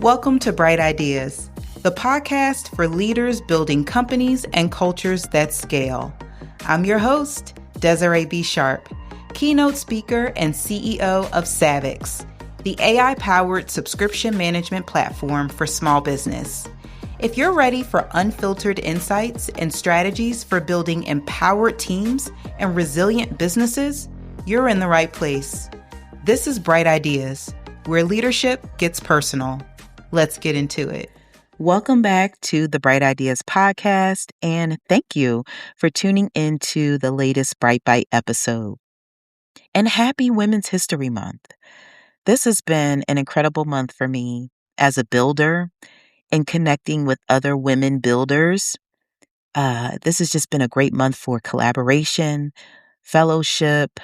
Welcome to Bright Ideas, the podcast for leaders building companies and cultures that scale. I'm your host, Desiree B, keynote speaker and CEO of Savvix, the AI-powered subscription management platform for small business. If you're ready for unfiltered insights and strategies for building empowered teams and resilient businesses, you're in the right place. This is Bright Ideas, where leadership gets personal. Let's get into it. Welcome back to the Bright Ideas podcast, and thank you for tuning into the latest Bright Bite episode. And happy Women's History Month. This has been an incredible month for me as a builder and connecting with other women builders. This has just been a great month for collaboration, fellowship,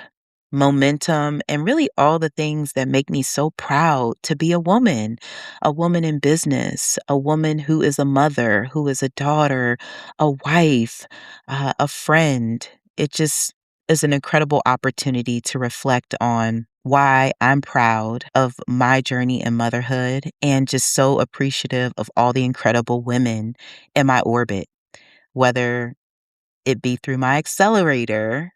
momentum, and really all the things that make me so proud to be a woman in business, a woman who is a mother, who is a daughter, a wife, a friend. It just is an incredible opportunity to reflect on why I'm proud of my journey in motherhood and just so appreciative of all the incredible women in my orbit, whether it be through my accelerator,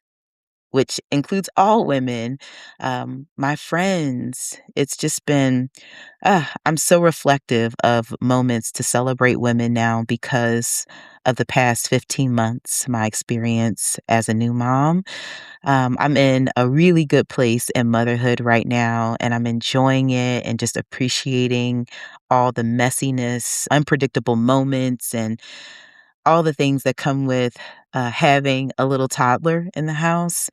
which includes all women, my friends. It's just been, I'm so reflective of moments to celebrate women now because of the past 15 months, my experience as a new mom. I'm in a really good place in motherhood right now, and I'm enjoying it and just appreciating all the messiness, unpredictable moments, and all the things that come with having a little toddler in the house.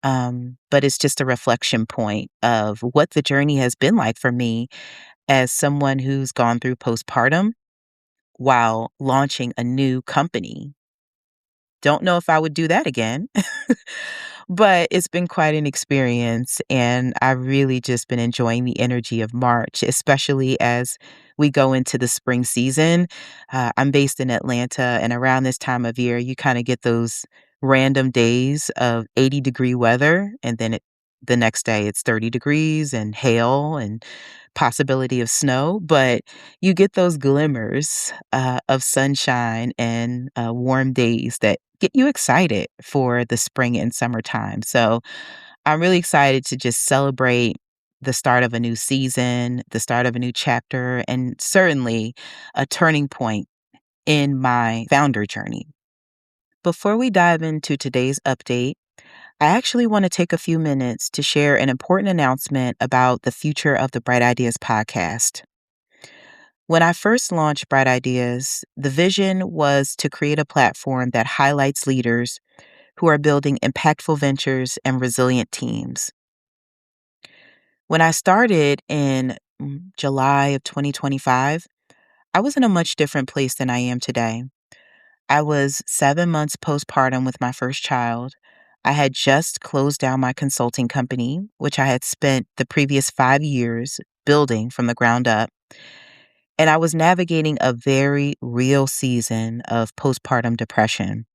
But it's just a reflection point of what the journey has been like for me as someone who's gone through postpartum while launching a new company. Don't know if I would do that again, but it's been quite an experience. And I've really just been enjoying the energy of March, especially as we go into the spring season. I'm based in Atlanta, and around this time of year, you kind of get those random days of 80-degree weather, and then the next day it's 30 degrees and hail and possibility of snow. But you get those glimmers of sunshine and warm days that get you excited for the spring and summertime. So I'm really excited to just celebrate the start of a new season, the start of a new chapter, and certainly a turning point in my founder journey. Before we dive into today's update, I actually want to take a few minutes to share an important announcement about the future of the Bright Ideas podcast. When I first launched Bright Ideas, the vision was to create a platform that highlights leaders who are building impactful ventures and resilient teams. When I started in July of 2025, I was in a much different place than I am today. I was 7 months postpartum with my first child. I had just closed down my consulting company, which I had spent the previous 5 years building from the ground up. And I was navigating a very real season of postpartum depression.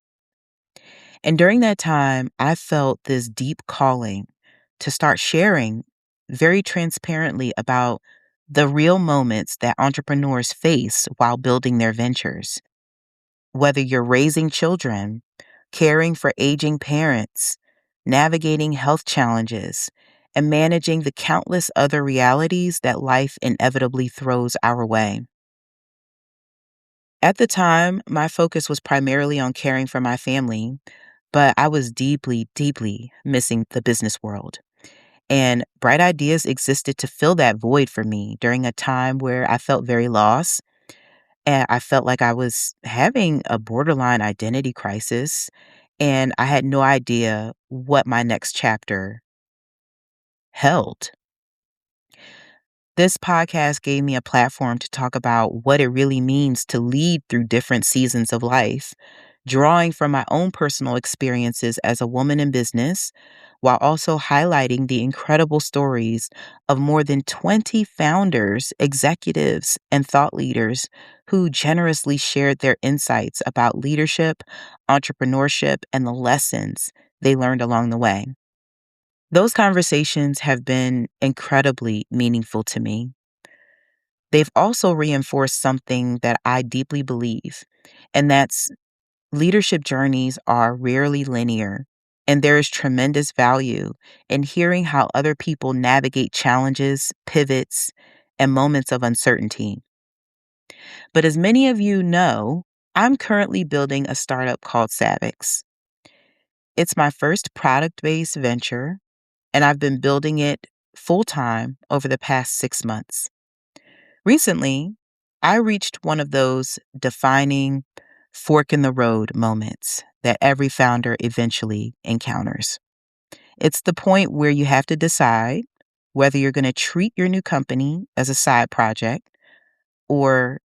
And during that time, I felt this deep calling to start sharing very transparently about the real moments that entrepreneurs face while building their ventures. Whether you're raising children, caring for aging parents, navigating health challenges, and managing the countless other realities that life inevitably throws our way. At the time, my focus was primarily on caring for my family, but I was deeply, deeply missing the business world. And Bright Ideas existed to fill that void for me during a time where I felt very lost. And I felt like I was having a borderline identity crisis, and I had no idea what my next chapter held. This podcast gave me a platform to talk about what it really means to lead through different seasons of life, drawing from my own personal experiences as a woman in business, while also highlighting the incredible stories of more than 20 founders, executives, and thought leaders who generously shared their insights about leadership, entrepreneurship, and the lessons they learned along the way. Those conversations have been incredibly meaningful to me. they've also reinforced something that I deeply believe, and that's leadership journeys are rarely linear, and there is tremendous value in hearing how other people navigate challenges, pivots, and moments of uncertainty. But as many of you know, I'm currently building a startup called Savvix. It's my first product based venture, and I've been building it full time over the past 6 months. Recently, I reached one of those defining fork in the road moments that every founder eventually encounters. It's the point where you have to decide whether you're going to treat your new company as a side project or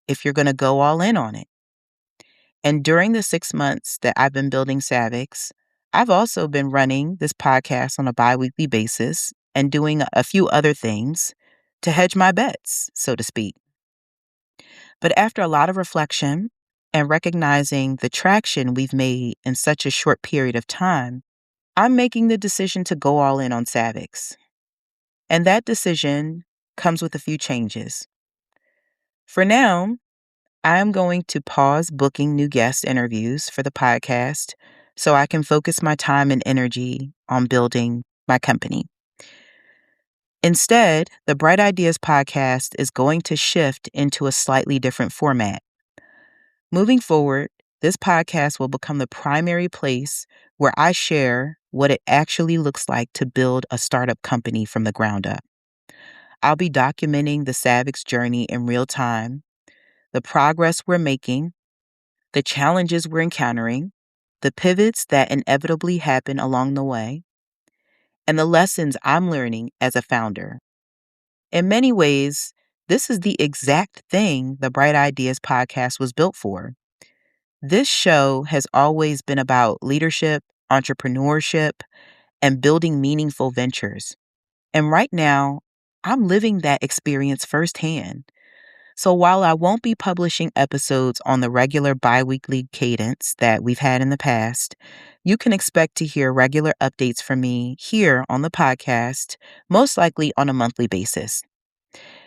if you're going to go all in on it. And during the 6 months that I've been building Savvix, I've also been running this podcast on a biweekly basis and doing a few other things to hedge my bets, so to speak. But after a lot of reflection and recognizing the traction we've made in such a short period of time, I'm making the decision to go all in on Savvix. And that decision comes with a few changes. For now, I am going to pause booking new guest interviews for the podcast so I can focus my time and energy on building my company. Instead, the Bright Ideas podcast is going to shift into a slightly different format. Moving forward, this podcast will become the primary place where I share what it actually looks like to build a startup company from the ground up. I'll be documenting the Savvix journey in real time, the progress we're making, the challenges we're encountering, the pivots that inevitably happen along the way, and the lessons I'm learning as a founder. In many ways, this is the exact thing the Bright Ideas podcast was built for. This show has always been about leadership, entrepreneurship, and building meaningful ventures. And right now, I'm living that experience firsthand. So while I won't be publishing episodes on the regular biweekly cadence that we've had in the past, you can expect to hear regular updates from me here on the podcast, most likely on a monthly basis.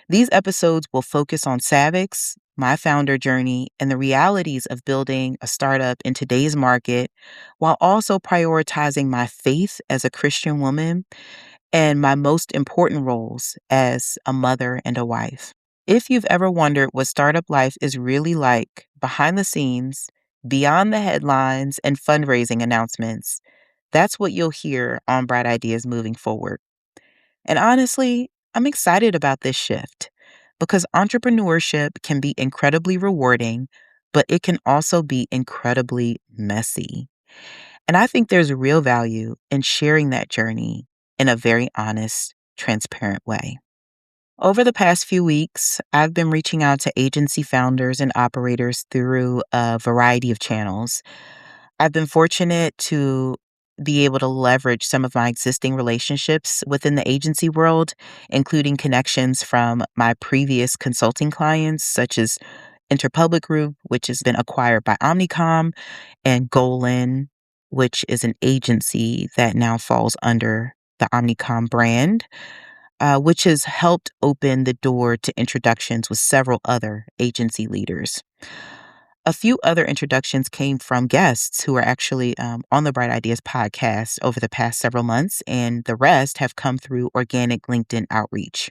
These episodes will focus on Savvix, my founder journey, and the realities of building a startup in today's market, while also prioritizing my faith as a Christian woman and my most important roles as a mother and a wife. If you've ever wondered what startup life is really like behind the scenes, beyond the headlines and fundraising announcements, that's what you'll hear on Bright Ideas moving forward. And honestly, I'm excited about this shift because entrepreneurship can be incredibly rewarding, but it can also be incredibly messy. And I think there's real value in sharing that journey in a very honest, transparent way. Over the past few weeks, I've been reaching out to agency founders and operators through a variety of channels. I've been fortunate to be able to leverage some of my existing relationships within the agency world, including connections from my previous consulting clients, such as Interpublic Group, which has been acquired by Omnicom, and Golan, which is an agency that now falls under the Omnicom brand, which has helped open the door to introductions with several other agency leaders. A few other introductions came from guests who are actually on the Bright Ideas podcast over the past several months, and the rest have come through organic LinkedIn outreach.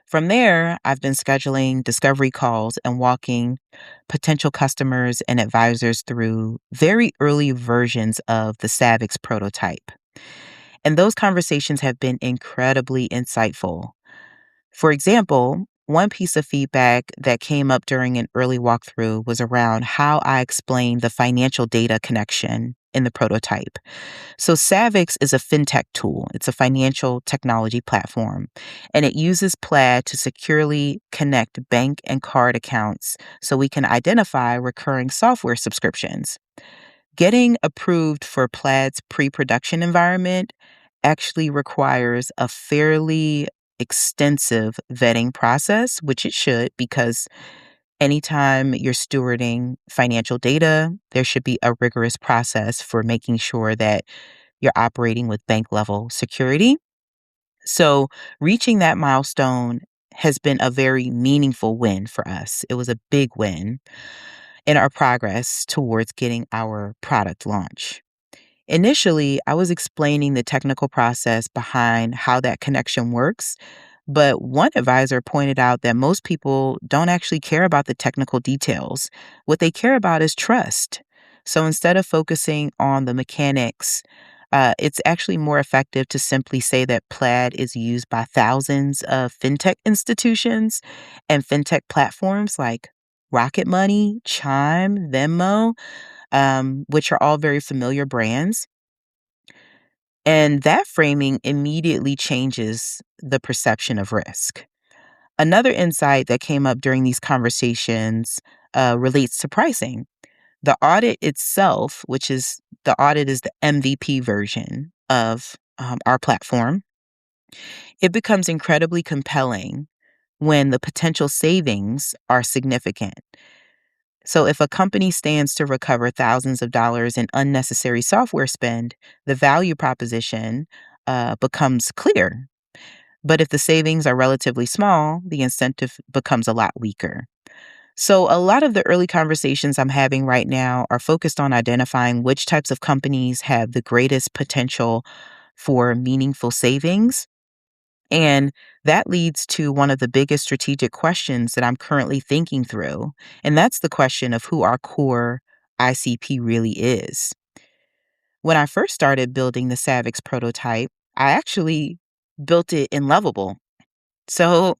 From there, I've been scheduling discovery calls and walking potential customers and advisors through very early versions of the Savvix prototype. And those conversations have been incredibly insightful. For example, one piece of feedback that came up during an early walkthrough was around how I explained the financial data connection in the prototype. So Savvix is a fintech tool. It's a financial technology platform, and it uses Plaid to securely connect bank and card accounts so we can identify recurring software subscriptions. Getting approved for Plaid's pre-production environment actually requires a fairly extensive vetting process, which it should, because anytime you're stewarding financial data, there should be a rigorous process for making sure that you're operating with bank level security. So reaching that milestone has been a very meaningful win for us. It was a big win in our progress towards getting our product launch. Initially, I was explaining the technical process behind how that connection works, but one advisor pointed out that most people don't actually care about the technical details. What they care about is trust. So instead of focusing on the mechanics, it's actually more effective to simply say that Plaid is used by thousands of fintech institutions and fintech platforms like Rocket Money, Chime, Venmo, which are all very familiar brands. And that framing immediately changes the perception of risk. Another insight that came up during these conversations relates to pricing. The audit itself, which is the audit is the MVP version of our platform, it becomes incredibly compelling when the potential savings are significant. So, if a company stands to recover thousands of dollars in unnecessary software spend, the value proposition becomes clear. But if the savings are relatively small, the incentive becomes a lot weaker. So, a lot of the early conversations I'm having right now are focused on identifying which types of companies have the greatest potential for meaningful savings. And that leads to one of the biggest strategic questions that I'm currently thinking through. And that's the question of who our core ICP really is. When I first started building the Savvix prototype, I actually built it in Lovable. So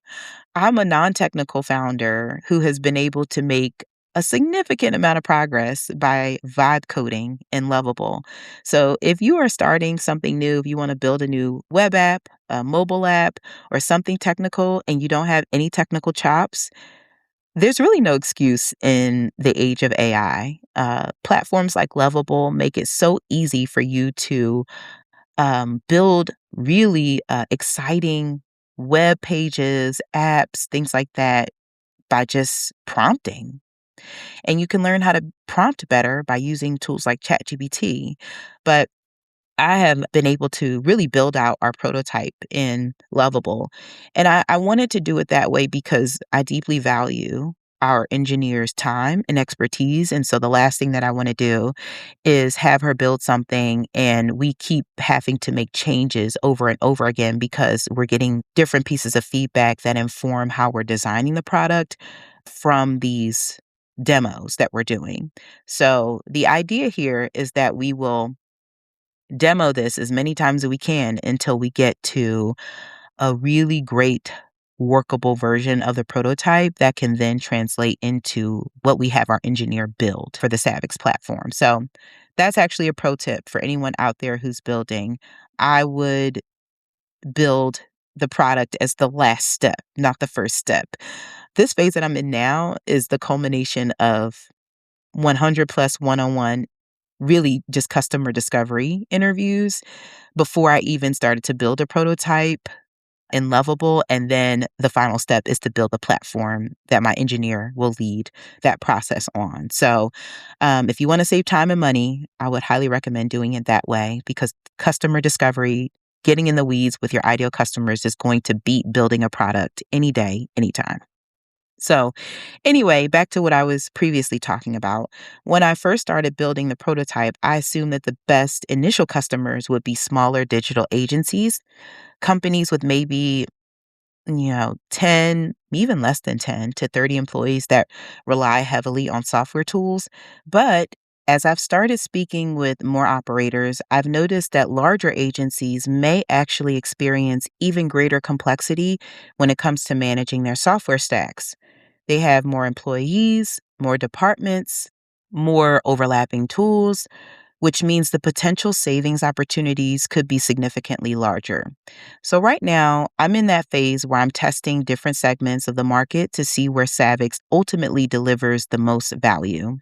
I'm a non technical founder who has been able to make a significant amount of progress by vibe coding in Lovable. So if you are starting something new, if you want to build a new web app, a mobile app, or something technical and you don't have any technical chops, there's really no excuse in the age of AI. Platforms like Lovable make it so easy for you to build really exciting web pages, apps, things like that by just prompting. And you can learn how to prompt better by using tools like ChatGPT. But I have been able to really build out our prototype in Lovable. And I wanted to do it that way because I deeply value our engineer's time and expertise. And so the last thing that I want to do is have her build something and we keep having to make changes over and over again because we're getting different pieces of feedback that inform how we're designing the product from these demos that we're doing. So the idea here is that we will demo this as many times as we can until we get to a really great workable version of the prototype that can then translate into what we have our engineer build for the Savvix platform. So that's actually a pro tip for anyone out there who's building. I would build the product as the last step, not the first step. This phase that I'm in now is the culmination of 100 plus one-on-one, really just customer discovery interviews before I even started to build a prototype in Lovable. And then the final step is to build a platform that my engineer will lead that process on. So if you want to save time and money, I would highly recommend doing it that way because customer discovery, getting in the weeds with your ideal customers is going to beat building a product any day, anytime. So anyway, back to what I was previously talking about. When I first started building the prototype, I assumed that the best initial customers would be smaller digital agencies, companies with maybe, 10, even less than 10 to 30 employees that rely heavily on software tools. But as I've started speaking with more operators, I've noticed that larger agencies may actually experience even greater complexity when it comes to managing their software stacks. They have more employees, more departments, more overlapping tools, which means the potential savings opportunities could be significantly larger. So, right now, I'm in that phase where I'm testing different segments of the market to see where Savix ultimately delivers the most value.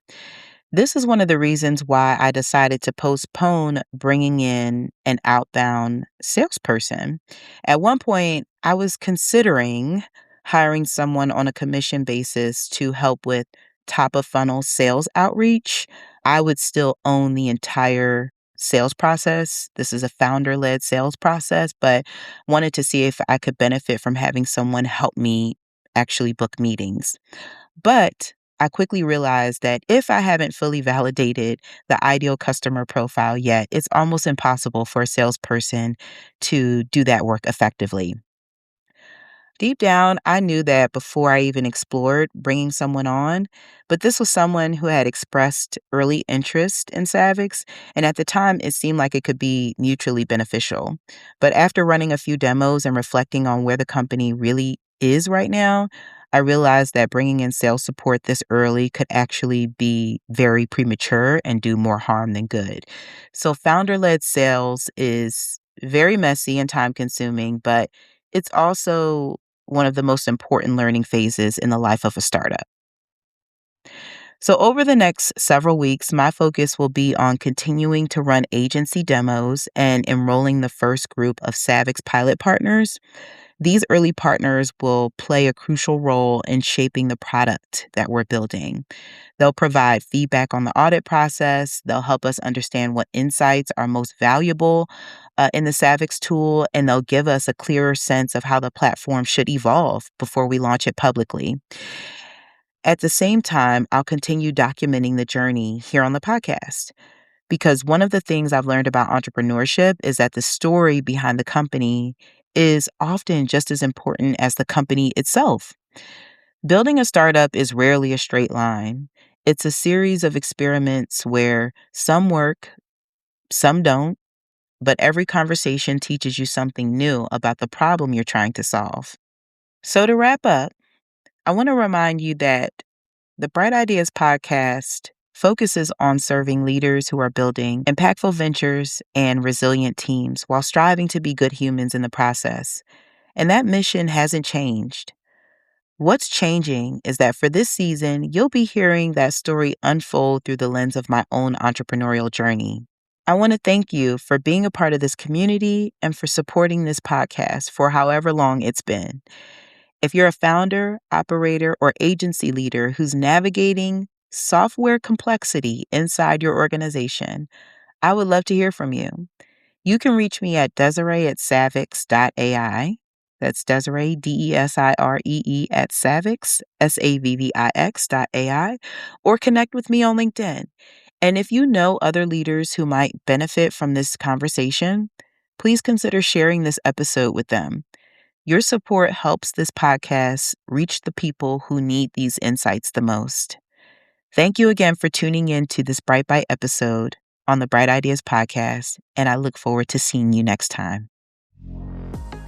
This is one of the reasons why I decided to postpone bringing in an outbound salesperson. At one point, I was considering hiring someone on a commission basis to help with top of funnel sales outreach. I would still own the entire sales process. This is a founder-led sales process, but wanted to see if I could benefit from having someone help me actually book meetings. But I quickly realized that if I haven't fully validated the ideal customer profile yet, it's almost impossible for a salesperson to do that work effectively. Deep down, I knew that before I even explored bringing someone on, but this was someone who had expressed early interest in Savvix, and at the time, it seemed like it could be mutually beneficial. But after running a few demos and reflecting on where the company really is right now, I realized that bringing in sales support this early could actually be very premature and do more harm than good. So, founder led sales is very messy and time consuming, but it's also one of the most important learning phases in the life of a startup. So, over the next several weeks, my focus will be on continuing to run agency demos and enrolling the first group of Savvix pilot partners. These early partners will play a crucial role in shaping the product that we're building. They'll provide feedback on the audit process. They'll help us understand what insights are most valuable in the Savvix tool, and they'll give us a clearer sense of how the platform should evolve before we launch it publicly. At the same time, I'll continue documenting the journey here on the podcast. Because one of the things I've learned about entrepreneurship is that the story behind the company is often just as important as the company itself. Building a startup is rarely a straight line. It's a series of experiments where some work, some don't, but every conversation teaches you something new about the problem you're trying to solve. So to wrap up, I want to remind you that the Bright Ideas podcast focuses on serving leaders who are building impactful ventures and resilient teams while striving to be good humans in the process. And that mission hasn't changed. What's changing is that for this season, you'll be hearing that story unfold through the lens of my own entrepreneurial journey. I want to thank you for being a part of this community and for supporting this podcast for however long it's been. If you're a founder, operator, or agency leader who's navigating software complexity inside your organization, I would love to hear from you. You can reach me at Desiree@savvix.ai. That's Desiree, Desiree at Savvix, Savvix.ai, or connect with me on LinkedIn. And if you know other leaders who might benefit from this conversation, please consider sharing this episode with them. Your support helps this podcast reach the people who need these insights the most. Thank you again for tuning in to this Bright Bite episode on the Bright Ideas podcast, and I look forward to seeing you next time.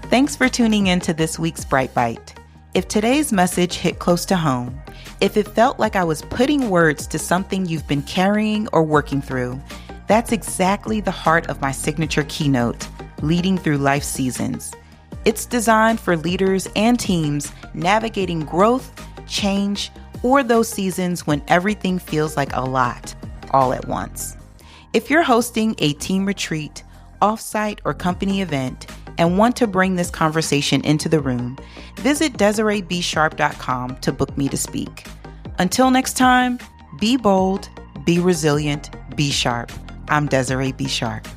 Thanks for tuning in to this week's Bright Bite. If today's message hit close to home, if it felt like I was putting words to something you've been carrying or working through, that's exactly the heart of my signature keynote, Leading Through Life Seasons. It's designed for leaders and teams navigating growth, change, or those seasons when everything feels like a lot all at once. If you're hosting a team retreat, offsite, or company event and want to bring this conversation into the room, visit DesireeBSharp.com to book me to speak. Until next time, be bold, be resilient, be sharp. I'm Desiree B. Sharp.